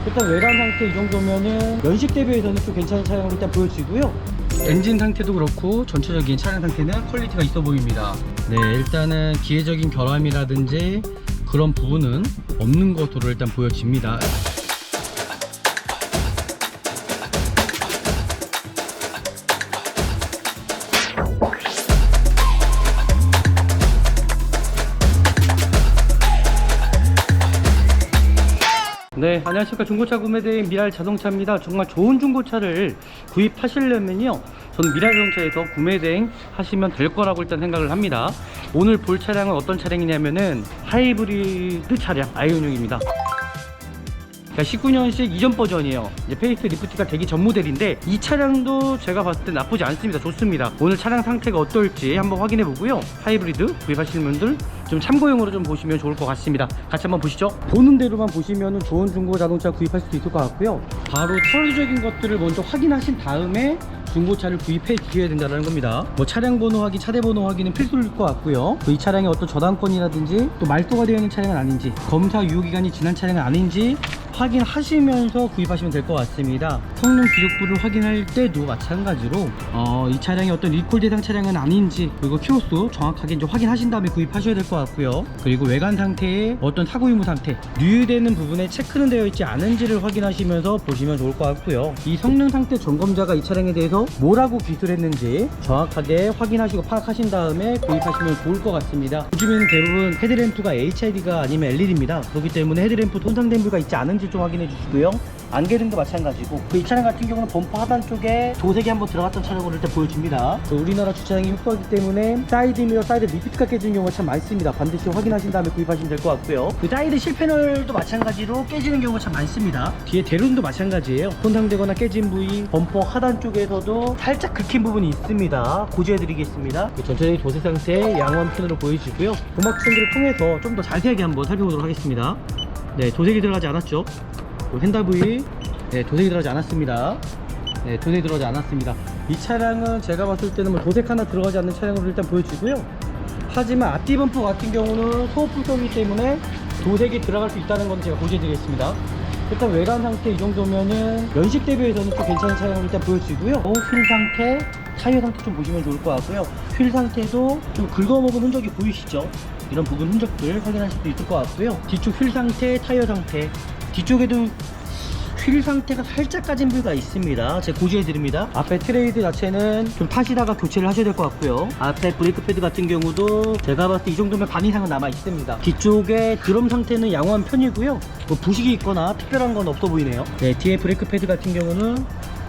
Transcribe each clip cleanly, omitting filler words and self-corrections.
일단 외관 상태 이 정도면은 연식 대비해서는 좀 괜찮은 차량으로 일단 보여지고요. 엔진 상태도 그렇고 전체적인 차량 상태는 퀄리티가 있어 보입니다. 네, 일단은 기계적인 결함이라든지 그런 부분은 없는 것으로 일단 보여집니다. 네, 안녕하십니까. 중고차 구매대행 미랄 자동차입니다. 정말 좋은 중고차를 구입하시려면요, 저는 미랄 자동차에서 구매대행 하시면 될 거라고 일단 생각을 합니다. 오늘 볼 차량은 어떤 차량이냐면은 하이브리드 차량 아이오닉입니다. 19년식 이전 버전이에요. 이제 페이스 리프트가 되기 전 모델인데 이 차량도 제가 봤을 때 나쁘지 않습니다. 좋습니다. 오늘 차량 상태가 어떨지 한번 확인해 보고요. 하이브리드 구입하시는 분들 좀 참고용으로 좀 보시면 좋을 것 같습니다. 같이 한번 보시죠. 보는 대로만 보시면 좋은 중고 자동차 구입할 수도 있을 것 같고요. 바로 서류적인 것들을 먼저 확인하신 다음에 중고차를 구입해 주셔야 된다는 겁니다. 뭐 차량 번호 확인, 차대 번호 확인은 필수일 것 같고요. 이 차량의 어떤 저당권이라든지 또 말소가 되어 있는 차량은 아닌지, 검사 유효기간이 지난 차량은 아닌지 확인하시면서 구입하시면 될 것 같습니다. 성능 기록부를 확인할 때도 마찬가지로 이 차량이 어떤 리콜 대상 차량은 아닌지, 그리고 키로수 정확하게 이제 확인하신 다음에 구입하셔야 될 것 같고요. 그리고 외관 상태에 어떤 사고 유무 상태, 누유되는 부분에 체크는 되어 있지 않은지를 확인하시면서 보시면 좋을 것 같고요. 이 성능 상태 점검자가 이 차량에 대해서 뭐라고 기술했는지 정확하게 확인하시고 파악하신 다음에 구입하시면 좋을 것 같습니다. 요즘에는 대부분 헤드램프가 HID가 아니면 LED입니다. 그렇기 때문에 헤드램프 손상된 부위가 있지 않은지 좀 확인해 주시고요. 안개등도 마찬가지고, 이 차량 같은 경우는 범퍼 하단 쪽에 도색이 한번 들어갔던 차량으로 일단 보여집니다. 우리나라 주차장이 흡수하기 때문에 사이드 미러, 사이드 리프트가 깨지는 경우가 참 많습니다. 반드시 확인하신 다음에 구입하시면 될 것 같고요. 그 사이드 실패널도 마찬가지로 깨지는 경우가 참 많습니다. 뒤에 대륜도 마찬가지예요. 손상되거나 깨진 부위, 범퍼 하단 쪽에서도 살짝 긁힌 부분이 있습니다. 고지해 드리겠습니다. 전체적인 도색 상태 양호한편으로 보여지고요. 고막 추천기를 통해서 좀 더 자세하게 한번 살펴보도록 하겠습니다. 네, 도색이 들어가지 않았죠. 핸들 부위, 네, 도색이 들어가지 않았습니다. 네, 도색이 들어가지 않았습니다. 이 차량은 제가 봤을 때는 뭐 도색 하나 들어가지 않는 차량으로 일단 보여지고요. 하지만 앞뒤 범퍼 같은 경우는 소모품이기 때문에 도색이 들어갈 수 있다는 건 제가 고지해 드리겠습니다. 일단 외관 상태 이 정도면은 연식 대비해서는 좀 괜찮은 차량으로 일단 보여지고요. 휠 상태, 타이어 상태 좀 보시면 좋을 것 같고요. 휠 상태도 좀 긁어먹은 흔적이 보이시죠? 이런 부분 흔적들 확인하실 수 있을 것 같고요. 뒤쪽 휠 상태, 타이어 상태, 뒤쪽에도 휠 상태가 살짝 까진 부위가 있습니다. 제가 고지해 드립니다. 앞에 트레이드 자체는 좀 타시다가 교체를 하셔야 될 것 같고요. 앞에 브레이크 패드 같은 경우도 제가 봤을 때 이 정도면 반 이상은 남아 있습니다. 뒤쪽에 드럼 상태는 양호한 편이고요. 뭐 부식이 있거나 특별한 건 없어 보이네요. 네, 뒤에 브레이크 패드 같은 경우는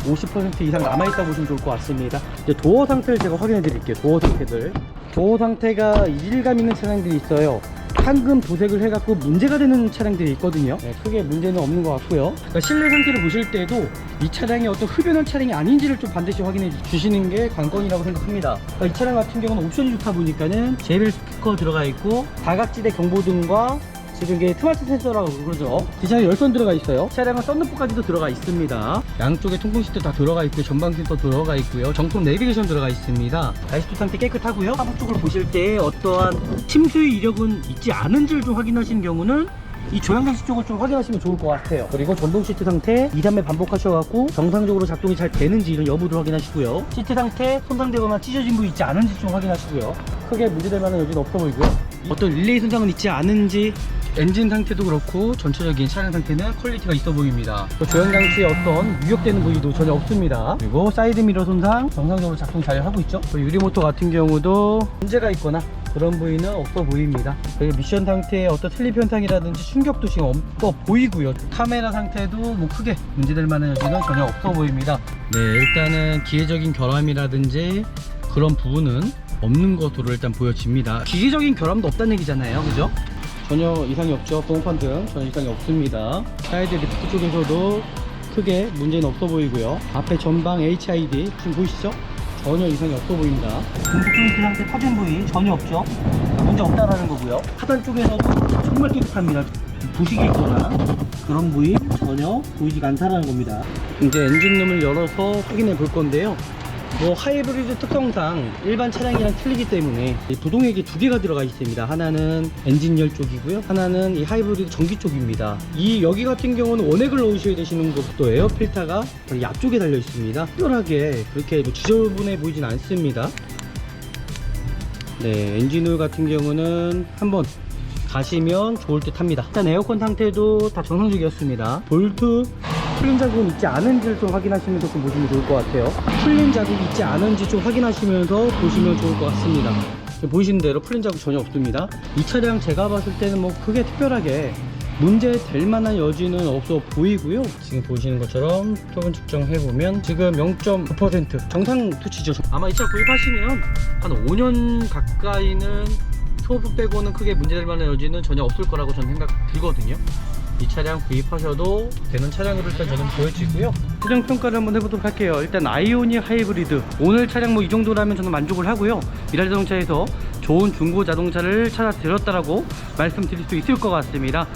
50% 이상 남아있다 보시면 좋을 것 같습니다. 이제 도어 상태를 제가 확인해 드릴게요. 도어 상태들, 도어 상태가 이질감 있는 차량들이 있어요. 황금 도색을 해갖고 문제가 되는 차량들이 있거든요. 네, 크게 문제는 없는 것 같고요. 그러니까 실내 상태를 보실 때도 이 차량이 어떤 흡연한 차량이 아닌지를 좀 반드시 확인해 주시는 게 관건이라고 생각합니다. 그러니까 이 차량 같은 경우는 옵션이 좋다 보니까는 제벨 스피커 들어가 있고 다각지대 경보등과 지금 이게 스마트 센서라고 그러죠. 디자인에 열선 들어가 있어요. 차량은 썬루프까지도 들어가 있습니다. 양쪽에 통풍 시트 다 들어가 있고요. 전방 센서 들어가 있고요. 정품 내비게이션 들어가 있습니다. 가이스트 상태 깨끗하고요. 하부 쪽을 보실 때 어떠한 침수의 이력은 있지 않은지를 좀 확인하시는 경우는 이 조향장치 쪽을 좀 확인하시면 좋을 것 같아요. 그리고 전동 시트 상태 2, 3회 반복하셔갖고 정상적으로 작동이 잘 되는지 이런 여부를 확인하시고요. 시트 상태 손상되거나 찢어진 부위 있지 않은지 좀 확인하시고요. 크게 문제될 만한 여지는 없어 보이고요. 어떤 릴레이 손상은 있지 않은지, 엔진 상태도 그렇고 전체적인 차량 상태는 퀄리티가 있어 보입니다. 조향장치에 어떤 누역되는 부위도 전혀 없습니다. 그리고 사이드 미러 손상 정상적으로 작동 잘 하고 있죠. 유리 모터 같은 경우도 문제가 있거나 그런 부위는 없어 보입니다. 그리고 미션 상태에 어떤 슬립 현상이라든지 충격도 지금 없어 보이고요. 카메라 상태도 뭐 크게 문제될 만한 여지는 전혀 없어 보입니다. 네, 일단은 기계적인 결함이라든지 그런 부분은 없는 것으로 일단 보여집니다. 기계적인 결함도 없다는 얘기잖아요, 그죠? 전혀 이상이 없죠. 동판 등 전혀 이상이 없습니다. 사이드 리프트 쪽에서도 크게 문제는 없어 보이고요. 앞에 전방 HID 지금 보이시죠? 전혀 이상이 없어 보입니다. 중국 조인트 상태 터진 부위 전혀 없죠? 문제 없다라는 거고요. 하단 쪽에서도 정말 깨끗합니다. 부식이 있거나 그런 부위 전혀 보이지 않다라는 겁니다. 이제 엔진룸을 열어서 확인해 볼 건데요. 뭐 하이브리드 특성상 일반 차량이랑 틀리기 때문에 이 부동액이 두 개가 들어가 있습니다. 하나는 엔진열 쪽이고요, 하나는 이 하이브리드 전기 쪽입니다. 이 여기 같은 경우는 원액을 넣으셔야 되시는 것도 에어 필터가 이 앞쪽에 달려 있습니다. 특별하게 그렇게 뭐 지저분해 보이진 않습니다. 네, 엔진오일 같은 경우는 한번 가시면 좋을 듯 합니다. 일단 에어컨 상태도 다 정상적이었습니다. 볼트 풀린 자국은 있지 않은지를 좀 확인하시면서 좀 보시면 좋을 것 같아요. 풀린 자국이 있지 않은지 좀 확인하시면서 보시면 좋을 것 같습니다. 보이시는 대로 풀린 자국 전혀 없습니다. 이 차량 제가 봤을 때는 뭐 크게 특별하게 문제 될 만한 여지는 없어 보이고요. 지금 보시는 것처럼 표본 측정해보면 지금 0.9% 정상 투치죠. 아마 이 차 구입하시면 한 5년 가까이는 소부 빼고는 크게 문제될 만한 여지는 전혀 없을 거라고 저는 생각 들거든요. 이 차량 구입하셔도 되는 차량으로 일단 저는 보여지고요. 시장 평가를 한번 해보도록 할게요. 일단 아이오닉 하이브리드, 오늘 차량 뭐 이 정도라면 저는 만족을 하고요. 미랄 자동차에서 좋은 중고 자동차를 찾아드렸다라고 말씀드릴 수 있을 것 같습니다.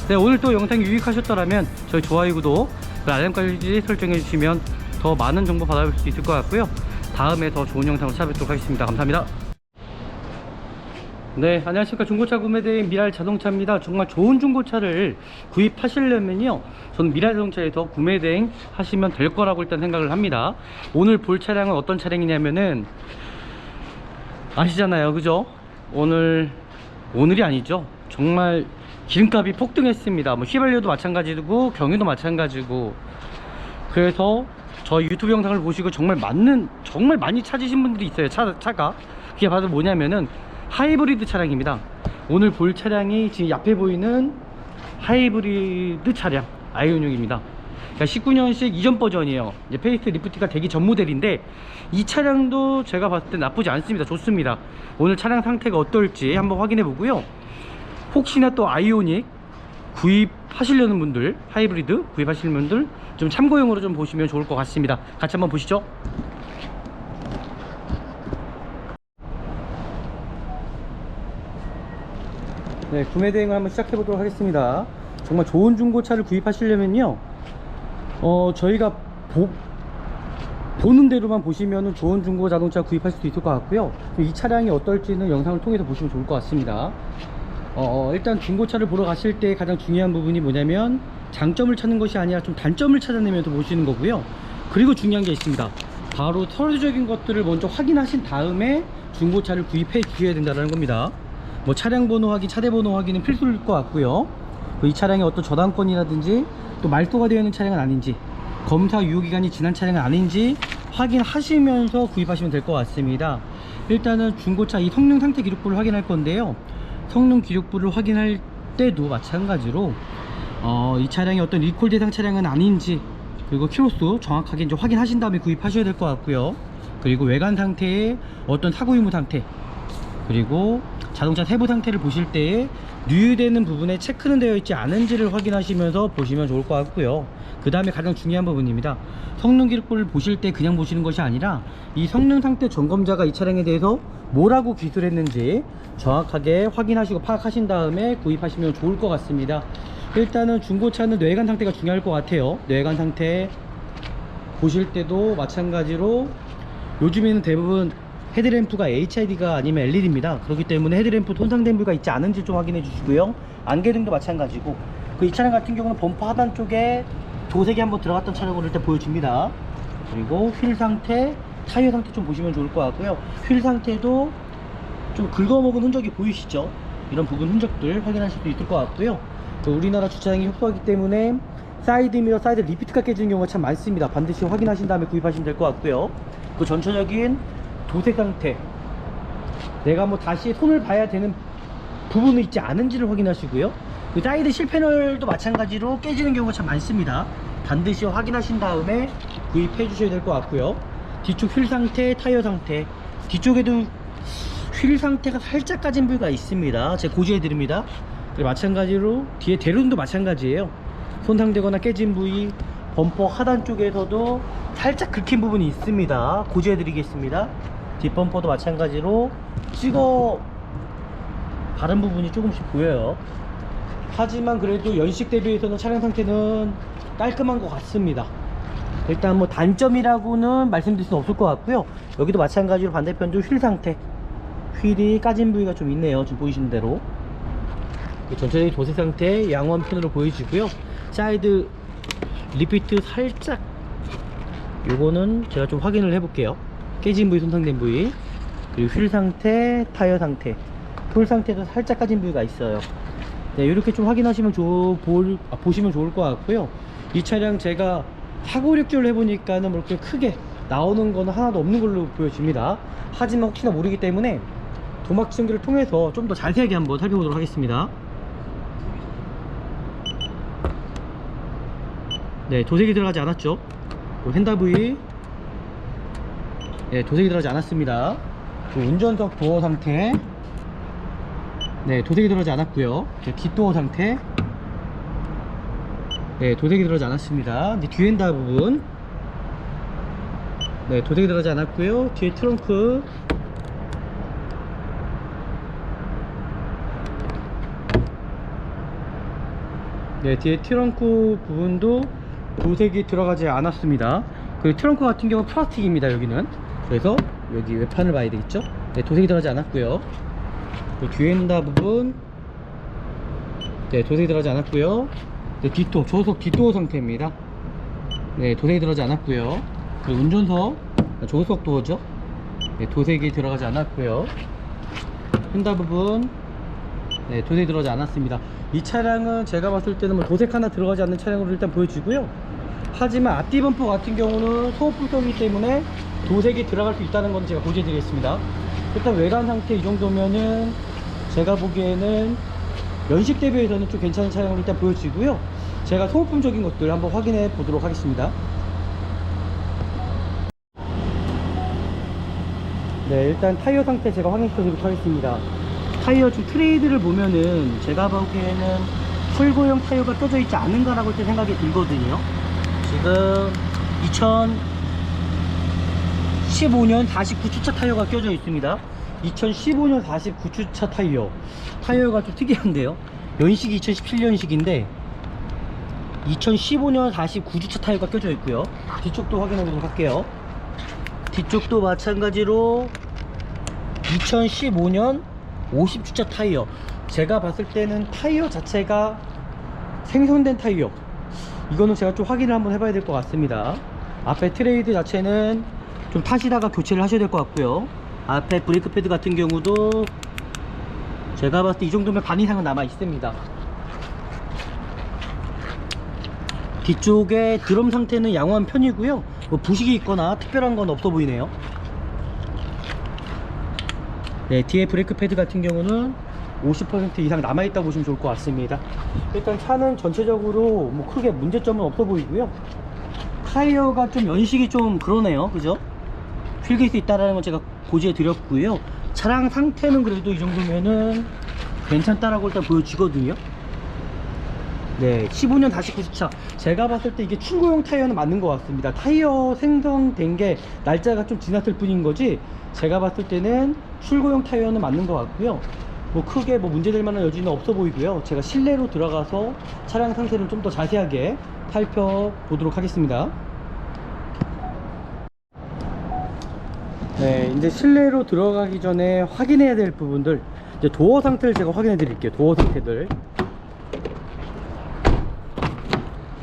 네, 오늘 또 영상이 유익하셨더라면 저희 좋아요, 구독, 알람까지 설정해 주시면 더 많은 정보 받아볼 수 있을 것 같고요. 다음에 더 좋은 영상으로 찾아뵙도록 하겠습니다. 감사합니다. 네, 안녕하십니까. 중고차 구매대행 미랄 자동차입니다. 정말 좋은 중고차를 구입하시려면요, 저는 미랄 자동차에서 구매대행 하시면 될 거라고 일단 생각을 합니다. 오늘 볼 차량은 어떤 차량이냐면은 아시잖아요, 그죠? 오늘이 아니죠. 정말 기름값이 폭등했습니다. 뭐 휘발유도 마찬가지고 경유도 마찬가지고. 그래서 저희 유튜브 영상을 보시고 정말 많이 찾으신 분들이 있어요. 차가 그게 바로 뭐냐면은 하이브리드 차량입니다. 오늘 볼 차량이 지금 앞에 보이는 하이브리드 차량 아이오닉입니다. 그러니까 19년식 이전 버전이에요. 이제 페이스 리프트가 되기 전 모델인데 이 차량도 제가 봤을 때 나쁘지 않습니다. 좋습니다. 오늘 차량 상태가 어떨지 한번 확인해 보고요. 혹시나 또 아이오닉 구입하시려는 분들, 하이브리드 구입하시는 분들 좀 참고용으로 좀 보시면 좋을 것 같습니다. 같이 한번 보시죠. 네, 구매 대행을 한번 시작해 보도록 하겠습니다. 정말 좋은 중고차를 구입하시려면요, 저희가 보는 대로만 보시면은 좋은 중고 자동차 구입할 수도 있을 것 같고요. 이 차량이 어떨지는 영상을 통해서 보시면 좋을 것 같습니다. 일단 중고차를 보러 가실 때 가장 중요한 부분이 뭐냐면 장점을 찾는 것이 아니라 좀 단점을 찾아내면서 보시는 거고요. 그리고 중요한 게 있습니다. 바로 서류적인 것들을 먼저 확인하신 다음에 중고차를 구입해 주셔야 된다는 겁니다. 뭐 차량 번호 확인, 차대 번호 확인은 필수일 것 같고요. 이 차량의 어떤 저당권이라든지 또 말소가 되어 있는 차량은 아닌지, 검사 유효기간이 지난 차량은 아닌지 확인하시면서 구입하시면 될 것 같습니다. 일단은 중고차 이 성능 상태 기록부를 확인할 건데요. 성능 기록부를 확인할 때도 마찬가지로 이 차량이 어떤 리콜 대상 차량은 아닌지, 그리고 키로수 정확하게 이제 확인하신 다음에 구입하셔야 될 것 같고요. 그리고 외관 상태의 어떤 사고 유무 상태, 그리고 자동차 세부 상태를 보실 때에 누유되는 부분에 체크는 되어 있지 않은지를 확인하시면서 보시면 좋을 것 같고요. 그 다음에 가장 중요한 부분입니다. 성능 기록부를 보실 때 그냥 보시는 것이 아니라 이 성능 상태 점검자가 이 차량에 대해서 뭐라고 기술했는지 정확하게 확인하시고 파악하신 다음에 구입하시면 좋을 것 같습니다. 일단은 중고차는 내관 상태가 중요할 것 같아요. 내관 상태 보실 때도 마찬가지로 요즘에는 대부분 헤드램프가 HID가 아니면 LED입니다. 그렇기 때문에 헤드램프 손상된 부위가 있지 않은지 좀 확인해 주시고요. 안개등도 마찬가지고. 이 차량 같은 경우는 범퍼 하단 쪽에 도색이 한번 들어갔던 차량으로 일단 보여줍니다. 그리고 휠 상태, 타이어 상태 좀 보시면 좋을 것 같고요. 휠 상태도 좀 긁어먹은 흔적이 보이시죠? 이런 부분 흔적들 확인하실 수 있을 것 같고요. 또 우리나라 주차장이 협소하기 때문에 사이드미러, 사이드 리피트가 깨지는 경우가 참 많습니다. 반드시 확인하신 다음에 구입하시면 될 것 같고요. 그 전체적인 도색 상태, 내가 뭐 다시 손을 봐야 되는 부분이 있지 않은지를 확인하시고요. 그 사이드 실패널도 마찬가지로 깨지는 경우가 참 많습니다. 반드시 확인하신 다음에 구입해 주셔야 될 것 같고요. 뒤쪽 휠 상태, 타이어 상태, 뒤쪽에도 휠 상태가 살짝 까진 부위가 있습니다. 제가 고지해 드립니다. 마찬가지로 뒤에 대륜도 마찬가지예요. 손상되거나 깨진 부위, 범퍼 하단 쪽에서도 살짝 긁힌 부분이 있습니다. 고지해 드리겠습니다. 뒷범퍼도 마찬가지로 찍어 바른 부분이 조금씩 보여요. 하지만 그래도 연식 대비해서는 차량 상태는 깔끔한 것 같습니다. 일단 뭐 단점이라고는 말씀드릴 수는 없을 것 같고요. 여기도 마찬가지로 반대편도 휠 상태, 휠이 까진 부위가 좀 있네요. 지금 보이시는 대로 전체적인 도색 상태 양호한 편으로 보여지고요. 사이드 리피트 살짝, 요거는 제가 좀 확인을 해 볼게요. 깨진 부위, 손상된 부위, 그리고 휠 상태, 타이어 상태, 풀 상태도 살짝 까진 부위가 있어요. 네, 이렇게 좀 확인하시면 보시면 좋을 것 같고요. 이 차량 제가 사고력조를 해보니까는 뭐 그렇게 크게 나오는 거는 하나도 없는 걸로 보여집니다. 하지만 혹시나 모르기 때문에 도막 측정기를 통해서 좀 더 자세하게 한번 살펴보도록 하겠습니다. 네, 도색이 들어가지 않았죠. 핸들 부위, 네, 도색이 들어가지 않았습니다. 운전석 도어 상태, 네, 도색이 들어가지 않았고요. 뒷도어 상태, 네, 도색이 들어가지 않았습니다. 이제 뒤 핸들 부분, 네, 도색이 들어가지 않았고요. 뒤에 트렁크, 네, 뒤에 트렁크 부분도 도색이 들어가지 않았습니다. 그리고 트렁크 같은 경우는 플라스틱입니다. 여기는. 그래서 여기 외판을 봐야 되겠죠. 네, 도색이 들어가지 않았고요. 뒤에 핸들 부분, 네, 도색이 들어가지 않았고요. 네, 뒷도, 조수석 뒷도어 상태입니다. 네, 도색이 들어가지 않았고요. 그리고 운전석, 조수석 도어죠. 네, 도색이 들어가지 않았고요. 핸들 부분, 네, 도색이 들어가지 않았습니다. 이 차량은 제가 봤을 때는 뭐 도색 하나 들어가지 않는 차량으로 일단 보여지고요. 하지만 앞뒤 범퍼 같은 경우는 소모품이기 때문에 도색이 들어갈 수 있다는 건 제가 고지해 드리겠습니다. 일단 외관 상태 이 정도면은 제가 보기에는 연식 대비해서는 좀 괜찮은 차량으로 일단 보여지고요. 제가 소모품적인 것들 한번 확인해 보도록 하겠습니다. 네, 일단 타이어 상태 제가 확인시켜 드리도록 하겠습니다. 타이어 좀 트레이드를 보면은 제가 보기에는 풀고형 타이어가 껴져 있지 않은가라고 생각이 들거든요. 지금 2015년 49주차 타이어가 껴져 있습니다. 2015년 49주차 타이어가 좀 특이한데요. 연식이 2017년식인데 2015년 49주차 타이어가 껴져 있고요. 뒤쪽도 확인해 보도록 할게요. 뒤쪽도 마찬가지로 2015년 50주차 타이어. 제가 봤을 때는 타이어 자체가 생성된 타이어, 이거는 제가 좀 확인을 한번 해봐야 될 것 같습니다. 앞에 트레이드 자체는 좀 타시다가 교체를 하셔야 될 것 같고요. 앞에 브레이크 패드 같은 경우도 제가 봤을 때 이 정도면 반 이상은 남아 있습니다. 뒤쪽에 드럼 상태는 양호한 편이고요. 뭐 부식이 있거나 특별한 건 없어 보이네요. 네, 뒤에 브레이크 패드 같은 경우는 50% 이상 남아있다고 보시면 좋을 것 같습니다. 일단 차는 전체적으로 뭐 크게 문제점은 없어 보이고요. 타이어가 좀 연식이 좀 그러네요. 그죠? 휠게이트 있다라는 건 제가 고지해 드렸고요. 차량 상태는 그래도 이 정도면은 괜찮다라고 일단 보여지거든요. 네, 15년 49주차. 제가 봤을 때 이게 출고용 타이어는 맞는 것 같습니다. 타이어 생성된 게 날짜가 좀 지났을 뿐인 거지, 제가 봤을 때는 출고용 타이어는 맞는 것 같고요. 뭐 크게 뭐 문제될 만한 여지는 없어 보이고요. 제가 실내로 들어가서 차량 상태를 좀 더 자세하게 살펴보도록 하겠습니다. 네, 이제 실내로 들어가기 전에 확인해야 될 부분들, 이제 도어 상태를 제가 확인해 드릴게요.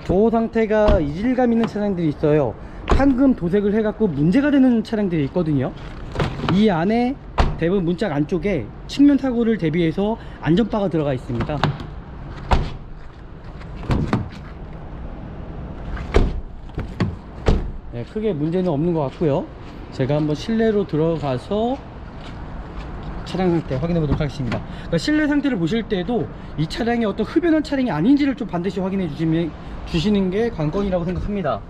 도어 상태가 이질감 있는 차량들이 있어요. 황금 도색을 해갖고 문제가 되는 차량들이 있거든요. 이 안에 대부분 문짝 안쪽에 측면 사고를 대비해서 안전바가 들어가 있습니다. 네, 크게 문제는 없는 것 같고요. 제가 한번 실내로 들어가서 차량 상태 확인해 보도록 하겠습니다. 그러니까 실내 상태를 보실 때도 이 차량이 어떤 흡연한 차량이 아닌지를 좀 반드시 확인해 주시는 게 관건이라고 생각합니다.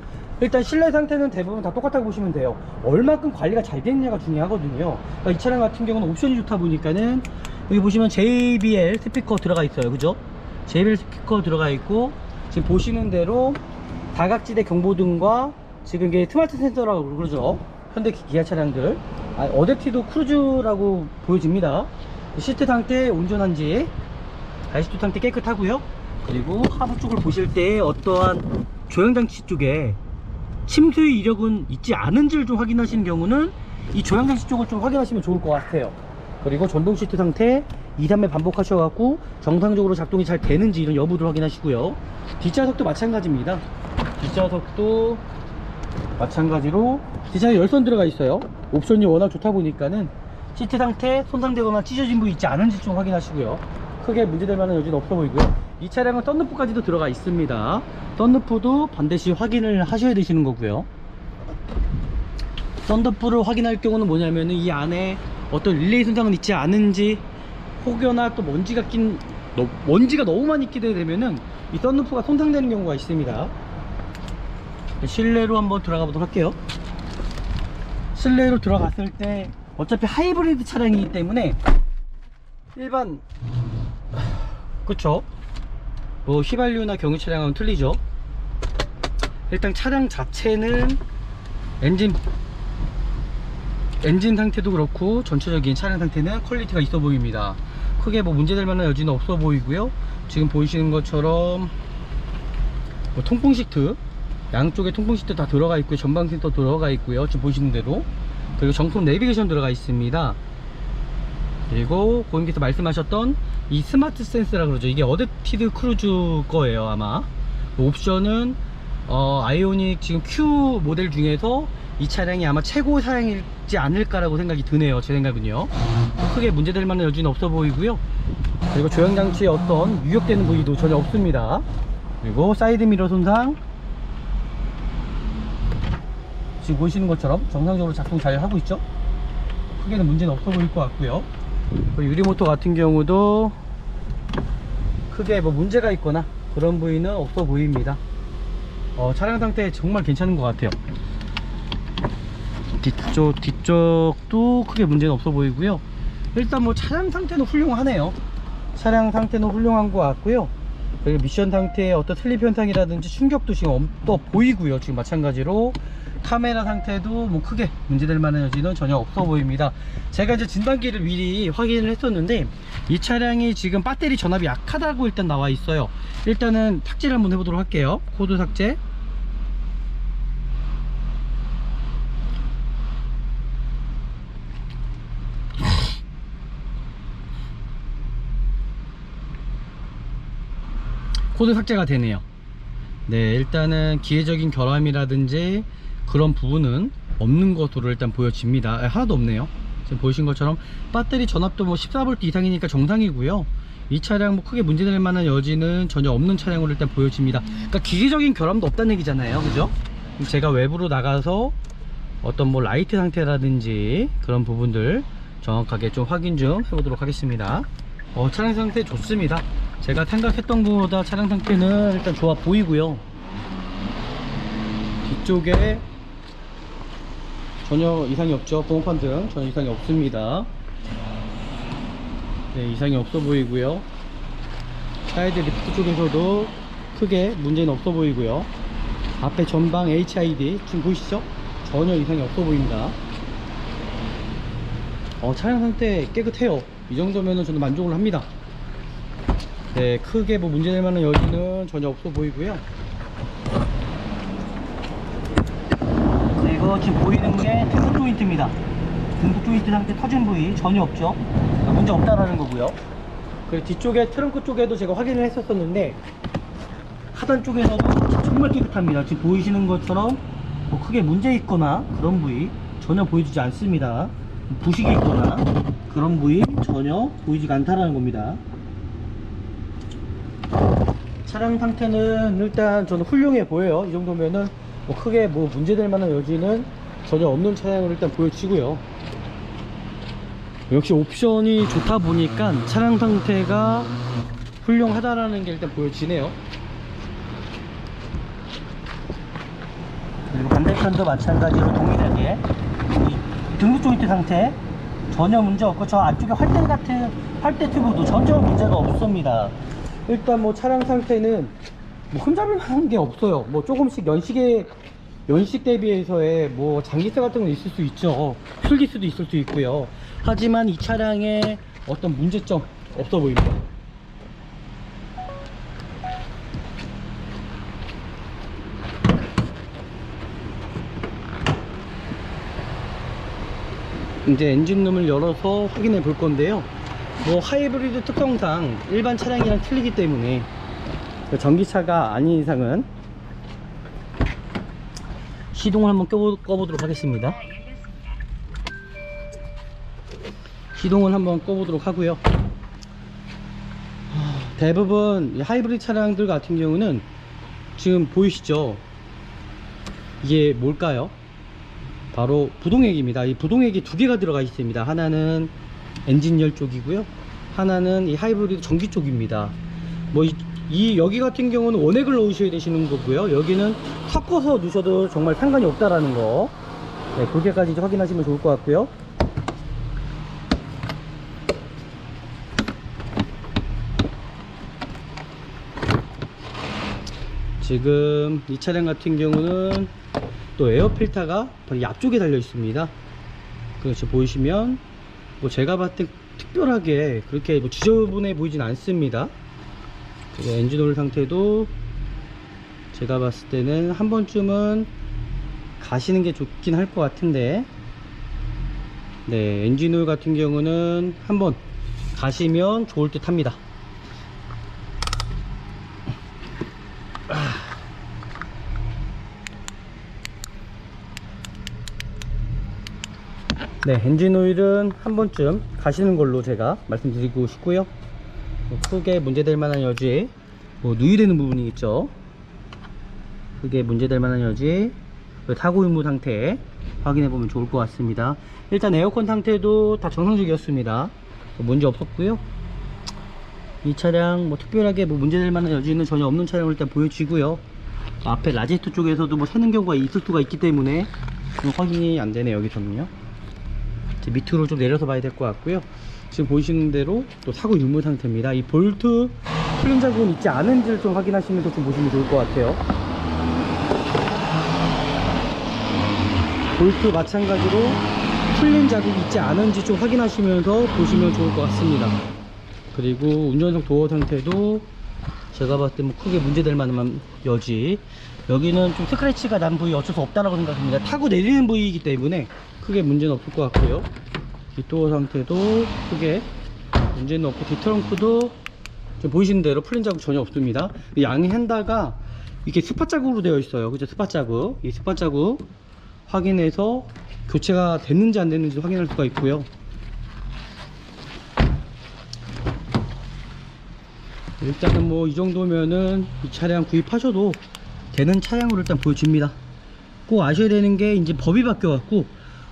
일단 실내 상태는 대부분 다 똑같다고 보시면 돼요. 얼마큼 관리가 잘 됐냐가 중요하거든요. 그러니까 이 차량 같은 경우는 옵션이 좋다 보니까는 여기 보시면 JBL 스피커 들어가 있어요. 그죠? JBL 스피커 들어가 있고, 지금 보시는 대로 다각지대 경보등과 지금 이게 스마트 센서라고 그러죠. 현대 기아 차량들. 어댑티브 크루즈라고 보여집니다. 시트 상태 온전한지, 시트 상태 깨끗하고요. 그리고 하부 쪽을 보실 때 어떠한 조향장치 쪽에 침수의 이력은 있지 않은지를 좀 확인하시는 경우는 이 조향장치 쪽을 좀 확인하시면 좋을 것 같아요. 그리고 전동 시트 상태 2, 3회 반복하셔갖고 정상적으로 작동이 잘 되는지 이런 여부를 확인하시고요. 뒷좌석도 마찬가지입니다. 뒷좌석도 마찬가지로 뒷좌석에 열선 들어가 있어요. 옵션이 워낙 좋다 보니까는 시트 상태 손상되거나 찢어진 부위 있지 않은지 좀 확인하시고요. 크게 문제될 만한 여지는 없어 보이고요. 이 차량은 썬루프까지도 들어가 있습니다. 썬루프도 반드시 확인을 하셔야 되시는 거고요. 썬루프를 확인할 경우는 뭐냐면은 이 안에 어떤 릴레이 손상은 있지 않은지, 혹여나 또 먼지가 너무 많이 끼게 되면은 이 썬루프가 손상되는 경우가 있습니다. 실내로 한번 들어가 보도록 할게요. 실내로 들어갔을 때 어차피 하이브리드 차량이기 때문에 일반 그쵸, 뭐 휘발유나 경유 차량하고는 틀리죠. 일단 차량 자체는 엔진 상태도 그렇고 전체적인 차량 상태는 퀄리티가 있어 보입니다. 크게 뭐 문제될 만한 여지는 없어 보이고요. 지금 보이시는 것처럼 뭐 통풍 시트, 양쪽에 통풍 시트 다 들어가 있고요. 전방 센서 들어가 있고요. 지금 보시는 대로. 그리고 정품 내비게이션 들어가 있습니다. 그리고 고객님께서 말씀하셨던 이 스마트 센스라 그러죠. 이게 어댑티드 크루즈 거예요 아마. 옵션은 아이오닉 지금 Q 모델 중에서 이 차량이 아마 최고 사양이지 않을까라고 생각이 드네요. 제 생각은요. 크게 문제될 만한 여지는 없어 보이고요. 그리고 조향장치에 어떤 유격되는 부위도 전혀 없습니다. 그리고 사이드미러 손상 지금 보시는 것처럼 정상적으로 작동 잘 하고 있죠. 크게는 문제는 없어 보일 것 같고요. 유리모터 같은 경우도 크게 뭐 문제가 있거나 그런 부위는 없어 보입니다. 차량 상태 정말 괜찮은 것 같아요. 뒤쪽도 크게 문제는 없어 보이고요. 일단 뭐 차량 상태는 훌륭하네요. 차량 상태는 훌륭한 것 같고요. 그리고 미션 상태의 어떤 슬립 현상이라든지 충격도 지금 또 보이고요. 지금 마찬가지로 카메라 상태도 뭐 크게 문제될 만한 여지는 전혀 없어 보입니다. 제가 이제 진단기를 미리 확인을 했었는데 이 차량이 지금 배터리 전압이 약하다고 일단 나와 있어요. 일단은 삭제를 한번 해보도록 할게요. 코드 삭제. 코드 삭제가 되네요. 네, 일단은 기회적인 결함이라든지 그런 부분은 없는 것으로 일단 보여집니다. 하나도 없네요. 지금 보이신 것처럼 배터리 전압도 뭐 14V 이상이니까 정상이고요. 이 차량 뭐 크게 문제될 만한 여지는 전혀 없는 차량으로 일단 보여집니다. 그러니까 기계적인 결함도 없다는 얘기잖아요, 그죠? 제가 외부로 나가서 어떤 뭐 라이트 상태라든지 그런 부분들 정확하게 좀 확인 좀 해보도록 하겠습니다. 차량 상태 좋습니다. 제가 생각했던 것보다 차량 상태는 일단 좋아 보이고요. 뒤쪽에 전혀 이상이 없죠. 보험판 등 전혀 이상이 없습니다. 네, 이상이 없어 보이고요. 사이드 리프트 쪽에서도 크게 문제는 없어 보이고요. 앞에 전방 HID 지금 보이시죠? 전혀 이상이 없어 보입니다. 차량 상태 깨끗해요. 이 정도면은 저는 만족을 합니다. 네, 크게 뭐 문제될 만한 여지는 전혀 없어 보이고요. 그리고 지금 보이는 게 등급 조인트입니다. 등급 조인트 상태 터진 부위 전혀 없죠. 문제 없다라는 거고요. 그리고 뒤쪽에 트렁크 쪽에도 제가 확인을 했었는데 하단 쪽에서도 정말 깨끗합니다. 지금 보이시는 것처럼 뭐 크게 문제 있거나 그런 부위 전혀 보여주지 않습니다. 부식이 있거나 그런 부위 전혀 보이지가 않다라는 겁니다. 차량 상태는 일단 저는 훌륭해 보여요. 이 정도면은 뭐 크게 뭐 문제될 만한 여지는 전혀 없는 차량으로 일단 보여지고요. 역시 옵션이 좋다 보니까 차량 상태가 훌륭하다라는 게 일단 보여지네요. 그리고 반대편도 마찬가지로 동일하게 이 등급 조인트 상태 전혀 문제 없고 저 안쪽에 활대 튜브도 전혀 문제가 없습니다. 일단 뭐 차량 상태는 뭐 흠잡을 만한 게 없어요. 뭐 조금씩 연식 대비해서의 뭐 장기세 같은 건 있을 수 있죠. 슬기스도 있을 수 있고요. 하지만 이 차량에 어떤 문제점 없어 보입니다. 이제 엔진룸을 열어서 확인해 볼 건데요. 뭐 하이브리드 특성상 일반 차량이랑 틀리기 때문에 전기차가 아닌 이상은 시동을 한번 꺼보도록 하겠습니다. 시동을 한번 꺼보도록 하고요. 대부분 하이브리드 차량들 같은 경우는 지금 보이시죠? 이게 뭘까요? 바로 부동액입니다. 이 부동액이 두 개가 들어가 있습니다. 하나는 엔진열 쪽이고요, 하나는 이 하이브리드 전기 쪽입니다. 뭐 여기 같은 경우는 원액을 넣으셔야 되시는 거고요, 여기는 섞어서 넣으셔도 정말 상관이 없다라는 거, 네, 그렇게까지 확인하시면 좋을 것 같고요. 지금 이 차량 같은 경우는 또 에어 필터가 바로 이 앞쪽에 달려 있습니다. 그렇죠, 보이시면 뭐 제가 봤을 때 특별하게 그렇게 뭐 지저분해 보이진 않습니다. 그리고 엔진 오일 상태도 제가 봤을 때는 한 번쯤은 가시는 게 좋긴 할 것 같은데, 네, 엔진 오일 같은 경우는 한번 가시면 좋을 듯 합니다. 네, 엔진 오일은 한 번쯤 가시는 걸로 제가 말씀드리고 싶고요. 크게 문제될 만한 여지, 뭐 누유되는 부분이 있죠. 크게 문제될 만한 여지, 타고 유무 상태 확인해 보면 좋을 것 같습니다. 일단 에어컨 상태도 다 정상적이었습니다. 문제 없었고요. 이 차량 뭐 특별하게 뭐 문제될 만한 여지는 전혀 없는 차량을 일단 보여지고요. 앞에 라제트 쪽에서도 뭐 새는 경우가 있을 수가 있기 때문에 확인이 안 되네요. 여기서는요. 밑으로 좀 내려서 봐야 될 것 같고요. 지금 보시는 대로 또 사고 유무 상태입니다. 이 볼트 풀린 자국은 있지 않은지를 좀 확인하시면서 좀 보시면 좋을 것 같아요. 볼트 마찬가지로 풀린 자국이 있지 않은지 좀 확인하시면서 보시면 좋을 것 같습니다. 그리고 운전석 도어 상태도 제가 봤을 때 뭐 크게 문제될 만한 여지, 여기는 좀 스크래치가 난 부위 어쩔 수 없다라고 생각합니다. 타고 내리는 부위이기 때문에 크게 문제는 없을 것 같고요. 뒷도어 상태도 크게 문제는 없고, 뒷트렁크도 지금 보이시는 대로 풀린 자국 전혀 없습니다. 양의 핸다가 이렇게 스팟 자국으로 되어 있어요. 그죠? 스팟 자국. 이 스팟 자국 확인해서 교체가 됐는지 안 됐는지 확인할 수가 있고요. 일단은 뭐 이 정도면은 이 차량 구입하셔도 되는 차량으로 일단 보여집니다. 꼭 아셔야 되는 게 이제 법이 바뀌어 갖고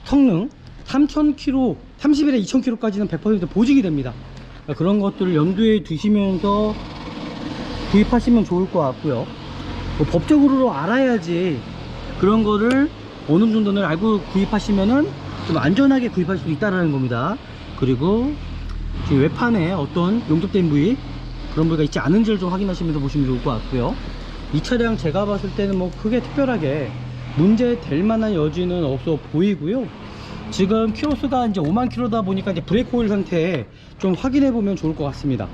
성능 3000km, 30일에 2000km까지는 100% 보증이 됩니다. 그러니까 그런 것들을 염두에 두시면서 구입하시면 좋을 것 같고요. 뭐 법적으로 알아야지 그런 거를 어느 정도는 알고 구입하시면은 좀 안전하게 구입할 수 있다는 겁니다. 그리고 지금 외판에 어떤 용접된 부위, 그런 부위가 있지 않은지를 좀 확인하시면서 보시면 좋을 것 같고요. 이 차량 제가 봤을 때는 뭐 크게 특별하게 문제 될 만한 여지는 없어 보이고요. 지금 키로수가 이제 5만 킬로다 보니까 이제 브레이크 오일 상태 좀 확인해 보면 좋을 것 같습니다.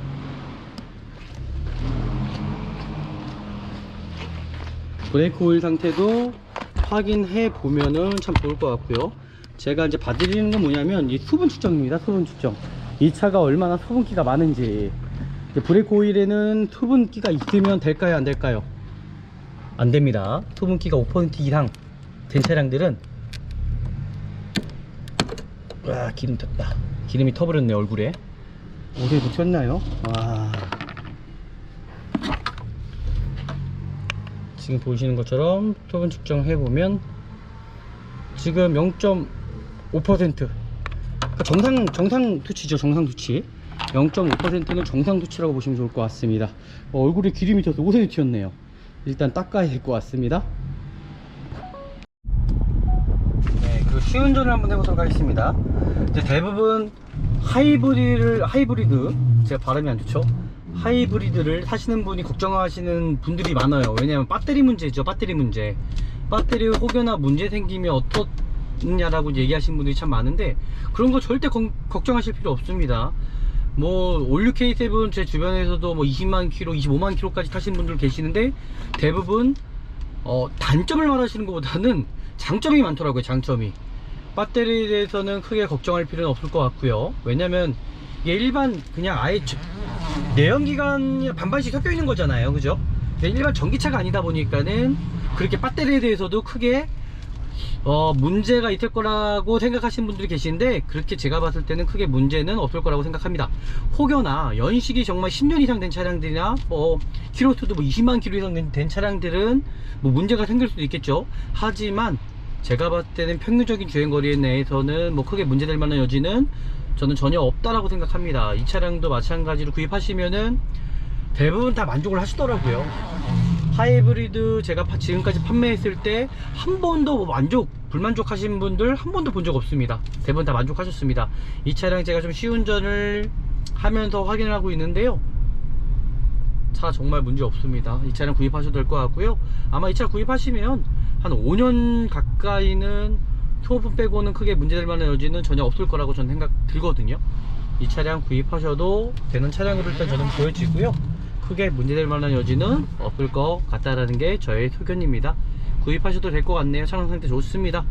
브레이크 오일 상태도 확인해 보면은 참 좋을 것 같고요. 제가 이제 봐드리는 건 뭐냐면 이 수분 측정입니다. 수분 측정. 이 차가 얼마나 수분기가 많은지. 브레이크 오일에는 수분기가 있으면 될까요, 안 될까요? 안 됩니다. 수분기가 5% 이상 된 차량들은, 와, 기름 탔다. 기름이 터버렸네, 얼굴에. 옷에 묻혔나요? 와. 지금 보시는 것처럼 수분 측정해 보면 지금 0.5%, 그러니까 정상 투치죠. 정상 투치. 0.5%는 정상 투치라고 보시면 좋을 것 같습니다. 얼굴에 기름이 튀어서 옷에 튀었네요. 일단 닦아야 될 것 같습니다. 네, 그리고 시운전을 한번 해보도록 하겠습니다. 이제 대부분 하이브리드, 제가 발음이 안 좋죠? 하이브리드를 사시는 분이 걱정하시는 분들이 많아요. 왜냐하면 배터리 문제죠. 배터리 문제. 배터리 혹여나 문제 생기면 어떻냐라고 얘기하시는 분들이 참 많은데, 그런 거 절대 걱정하실 필요 없습니다. 뭐 올류 K7 제 주변에서도 뭐 20만 킬로, 25만 킬로까지 타시는 분들 계시는데, 대부분 단점을 말하시는 것보다는 장점이 많더라고요. 장점이. 배터리에 대해서는 크게 걱정할 필요는 없을 것 같고요. 왜냐면 이게 일반 그냥 아예 내연기관 반반씩 섞여 있는 거잖아요, 그죠? 일반 전기차가 아니다 보니까는 그렇게 배터리에 대해서도 크게 문제가 있을 거라고 생각하시는 분들이 계신데, 그렇게 제가 봤을 때는 크게 문제는 없을 거라고 생각합니다. 혹여나 연식이 정말 10년 이상 된 차량들이나 키로수도 20만 킬로 이상 된 차량들은 문제가 생길 수도 있겠죠. 하지만 제가 봤을 때는 평균적인 주행거리 내에서는 크게 문제될 만한 여지는 저는 전혀 없다라고 생각합니다. 이 차량도 마찬가지로 구입하시면은 대부분 다 만족을 하시더라고요. 하이브리드 제가 지금까지 판매했을 때 한 번도 불만족 하신 분들 한 번도 본 적 없습니다. 대부분 다 만족하셨습니다. 이 차량 제가 좀 시운전을 하면서 확인을 하고 있는데요, 차 정말 문제 없습니다. 이 차량 구입하셔도 될 것 같고요. 아마 이 차 구입하시면 한 5년 가까이는 소모품 빼고는 크게 문제될 만한 여지는 전혀 없을 거라고 저는 생각 들거든요. 이 차량 구입하셔도 되는 차량으로 일단 저는 보여지고요, 크게 문제될 만한 여지는 없을 것 같다라는 게 저의 소견입니다. 구입하셔도 될 것 같네요. 차량 상태 좋습니다.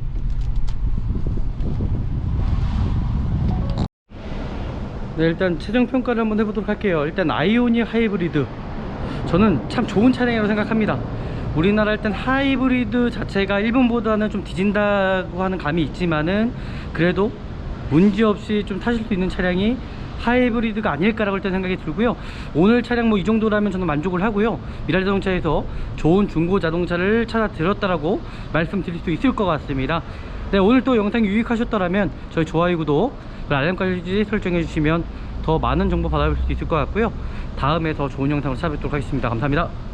네, 일단 최종 평가를 한번 해보도록 할게요. 일단 아이오닉 하이브리드, 저는 참 좋은 차량이라고 생각합니다. 우리나라 일단 하이브리드 자체가 일본보다는 좀 뒤진다고 하는 감이 있지만은 그래도 문제없이 좀 타실 수 있는 차량이 하이브리드가 아닐까라고 일단 생각이 들고요. 오늘 차량 이 정도라면 저는 만족을 하고요. 미랄 자동차에서 좋은 중고 자동차를 찾아 들었다라고 말씀드릴 수 있을 것 같습니다. 네, 오늘 또 영상이 유익하셨더라면 저희 좋아요, 구독, 알람까지 설정해 주시면 더 많은 정보 받아볼 수 있을 것 같고요. 다음에 더 좋은 영상으로 찾아뵙도록 하겠습니다. 감사합니다.